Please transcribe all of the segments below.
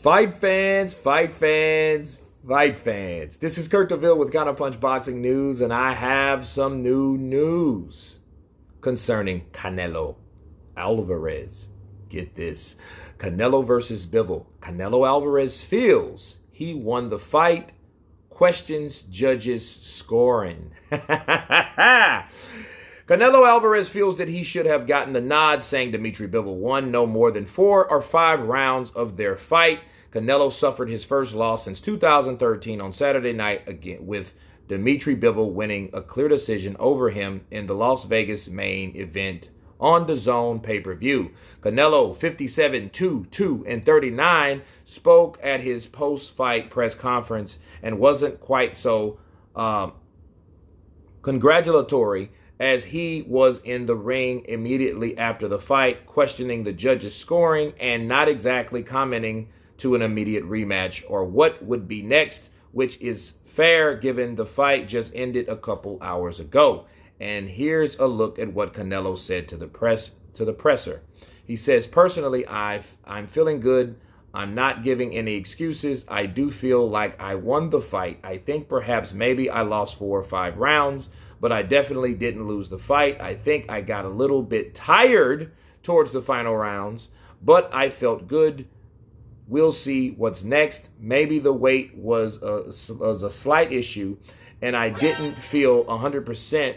Fight fans, fight fans, fight fans. This is Kurt DeVille with Counterpunch Boxing News, and I have some new news concerning Canelo Alvarez. Get this. Canelo versus Bivol. Canelo Alvarez feels he won the fight, questions judges' scoring. Canelo Alvarez feels that he should have gotten the nod, saying Dmitry Bivol won no more than 4 or 5 rounds of their fight. Canelo suffered his first loss since 2013 on Saturday night, again with Dmitry Bivol winning a clear decision over him in the Las Vegas main event on the DAZN pay-per-view. Canelo, 57-2-2-39, spoke at his post-fight press conference and wasn't quite so congratulatory as he was in the ring immediately after the fight, questioning the judges' scoring and not exactly commenting to an immediate rematch or what would be next, which is fair given the fight just ended a couple hours ago. And here's a look at what Canelo said to the presser. He says, "Personally, I'm feeling good. I'm not giving any excuses. I do feel like I won the fight. I think perhaps maybe I lost 4 or 5 rounds, but I definitely didn't lose the fight. I think I got a little bit tired towards the final rounds, but I felt good. We'll see what's next. Maybe the weight was a slight issue, and I didn't feel 100%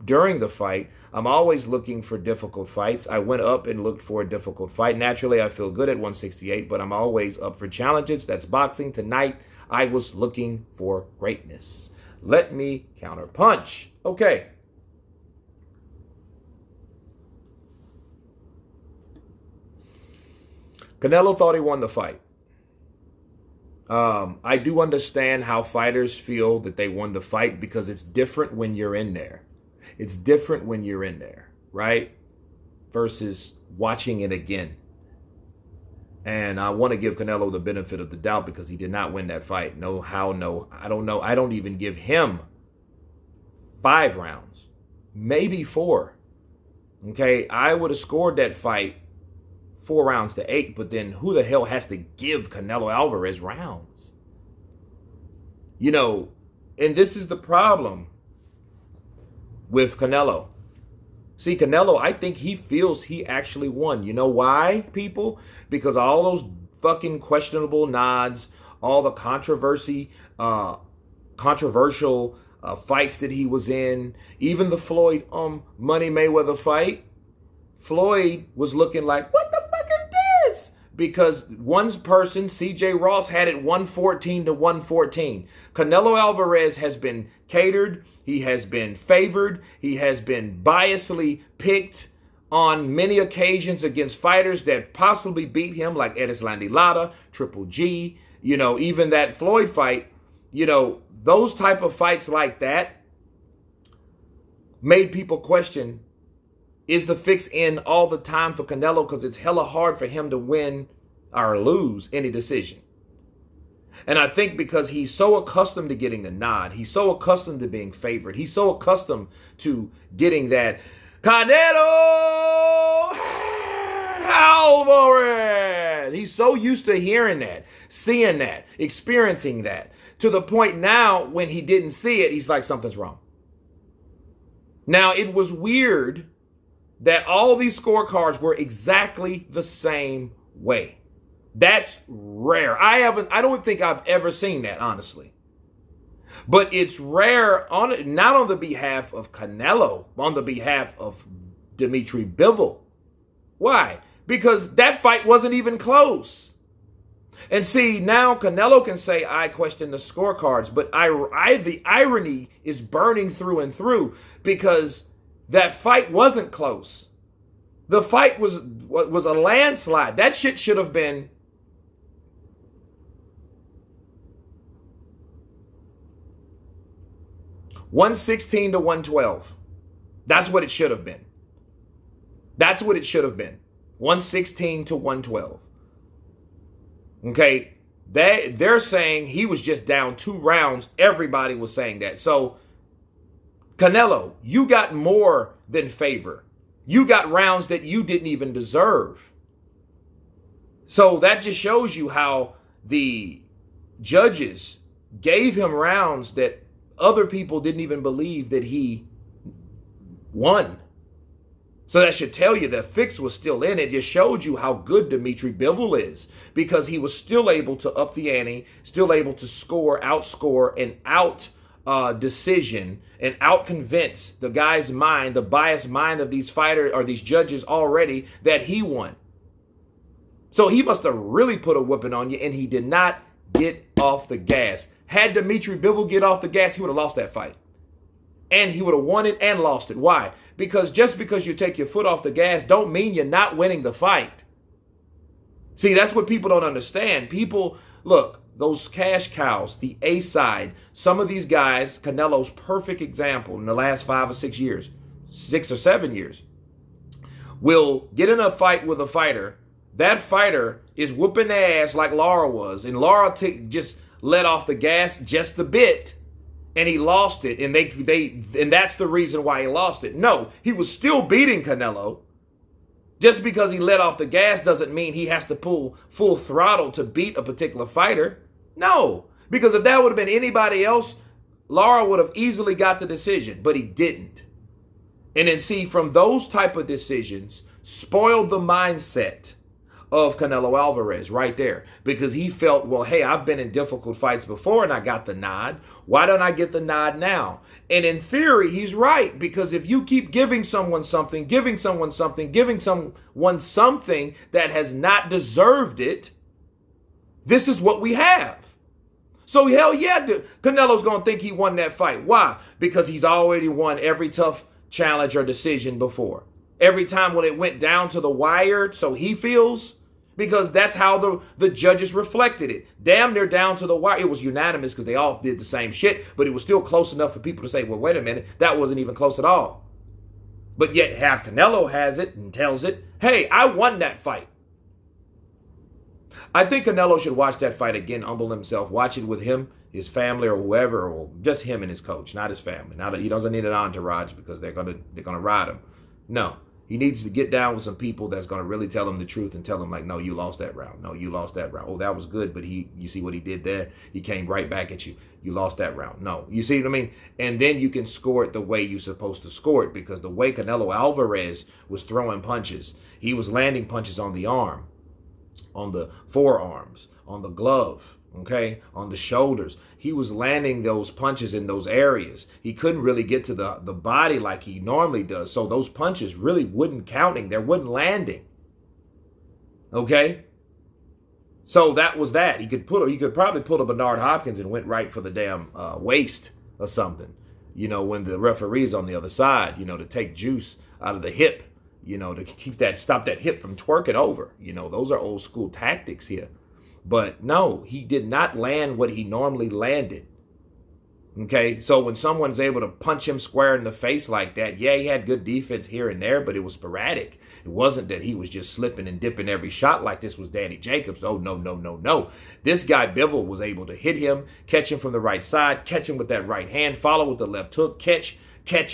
during the fight. I'm always looking for difficult fights. I went up and looked for a difficult fight. Naturally, I feel good at 168, but I'm always up for challenges. That's boxing. Tonight, I was looking for greatness. Let me counterpunch." Okay. Canelo thought he won the fight. I do understand how fighters feel that they won the fight because it's different when you're in there. It's different when you're in there, right? Versus watching it again. And I want to give Canelo the benefit of the doubt because he did not win that fight. No, how, no. I don't know. I don't even give him 5 rounds. Maybe 4. Okay, I would have scored that fight 4 rounds to 8, but then who the hell has to give Canelo Alvarez rounds? You know, and this is the problem with Canelo. See, Canelo, I think he feels he actually won. You know why, people? Because all those fucking questionable nods, all the controversial fights that he was in, even the Floyd Money Mayweather fight, Floyd was looking like, what the fuck is this? Because one person, CJ Ross, had it 114-114. Canelo Alvarez has been catered. He has been favored. He has been biasly picked on many occasions against fighters that possibly beat him, like Erislandy Lara, Triple G, you know, even that Floyd fight, you know, those type of fights like that made people question, is the fix in all the time for Canelo? Because it's hella hard for him to win or lose any decision. And I think because he's so accustomed to getting the nod, he's so accustomed to being favored, he's so accustomed to getting that Canelo Alvarez. He's so used to hearing that, seeing that, experiencing that, to the point now when he didn't see it, he's like, something's wrong. Now, it was weird that all these scorecards were exactly the same way. That's rare. I don't think I've ever seen that, honestly. But it's rare, not on the behalf of Canelo, on the behalf of Dmitry Bivol. Why? Because that fight wasn't even close. And see, now Canelo can say, I question the scorecards, but the irony is burning through and through because that fight wasn't close. The fight was a landslide. That shit should have been 116-112. That's what it should have been. That's what it should have been. 116-112. Okay, they're saying he was just down 2 rounds. Everybody was saying that. So, Canelo, you got more than favor. You got rounds that you didn't even deserve. So that just shows you how the judges gave him rounds that other people didn't even believe that he won. So that should tell you that fix was still in. It just showed you how good Dmitry Bivol is, because he was still able to up the ante, still able to score, outscore, and out decision and out convince the guy's mind, the biased mind of these fighters or these judges already, that he won. So he must have really put a whooping on you, and he did not get off the gas. Had Dmitry Bivol get off the gas, he would have lost that fight. And he would have won it and lost it. Why? Because just because you take your foot off the gas don't mean you're not winning the fight. See, that's what people don't understand. People, look, those cash cows, the A side, some of these guys, Canelo's perfect example in the last 5 or 6 years, 6 or 7 years, will get in a fight with a fighter. That fighter is whooping their ass like Lara was. And Lara just let off the gas just a bit. And he lost it, and and that's the reason why he lost it. No, he was still beating Canelo. Just because he let off the gas doesn't mean he has to pull full throttle to beat a particular fighter. No, because if that would have been anybody else, Lara would have easily got the decision, but he didn't. And then see, from those type of decisions, spoiled the mindset of Canelo Alvarez right there, because he felt, well, hey, I've been in difficult fights before and I got the nod. Why don't I get the nod now? And in theory, he's right, because if you keep giving someone something, giving someone something that has not deserved it, this is what we have. So hell yeah, Canelo's going to think he won that fight. Why? Because he's already won every tough challenge or decision before. Every time when it went down to the wire, so he feels, because that's how the judges reflected it. Damn near down to the wire. It was unanimous because they all did the same shit, but it was still close enough for people to say, well, wait a minute, that wasn't even close at all. But yet half Canelo has it and tells it, hey, I won that fight. I think Canelo should watch that fight again, humble himself, watch it with him, his family, or whoever, or just him and his coach, not his family. He doesn't need an entourage because they're gonna ride him. No. He needs to get down with some people that's going to really tell him the truth and tell him, like, no, you lost that round. No, you lost that round. Oh, that was good, but you see what he did there? He came right back at you. You lost that round. No, you see what I mean? And then you can score it the way you're supposed to score it, because the way Canelo Alvarez was throwing punches, he was landing punches on the arm, on the forearms, on the glove, okay, on the shoulders. He was landing those punches in those areas. He couldn't really get to the body like he normally does. So those punches really wasn't counting. They wasn't landing. Okay? So that was that. He could probably pull a Bernard Hopkins and went right for the damn waist or something. You know, when the referee's on the other side, you know, to take juice out of the hip, you know, to stop that hip from twerking over. You know, those are old school tactics here. But no, he did not land what he normally landed. Okay, so when someone's able to punch him square in the face like that, yeah, he had good defense here and there, but it was sporadic. It wasn't that he was just slipping and dipping every shot like this was Danny Jacobs. Oh, no, no, no, no. This guy, Bivol, was able to hit him, catch him from the right side, catch him with that right hand, follow with the left hook, catch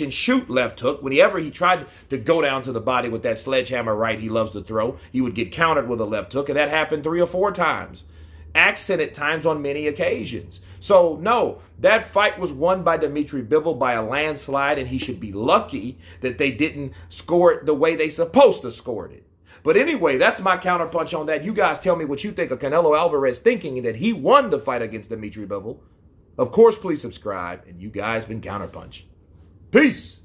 and shoot left hook. Whenever he tried to go down to the body with that sledgehammer right he loves to throw, he would get countered with a left hook, and that happened 3 or 4 times. Accented times on many occasions. So no, that fight was won by Dmitry Bivol by a landslide, and he should be lucky that they didn't score it the way they supposed to score it. But anyway, that's my counterpunch on that. You guys tell me what you think of Canelo Alvarez thinking that he won the fight against Dmitry Bivol. Of course, please subscribe, and you guys been Counterpunch. Peace.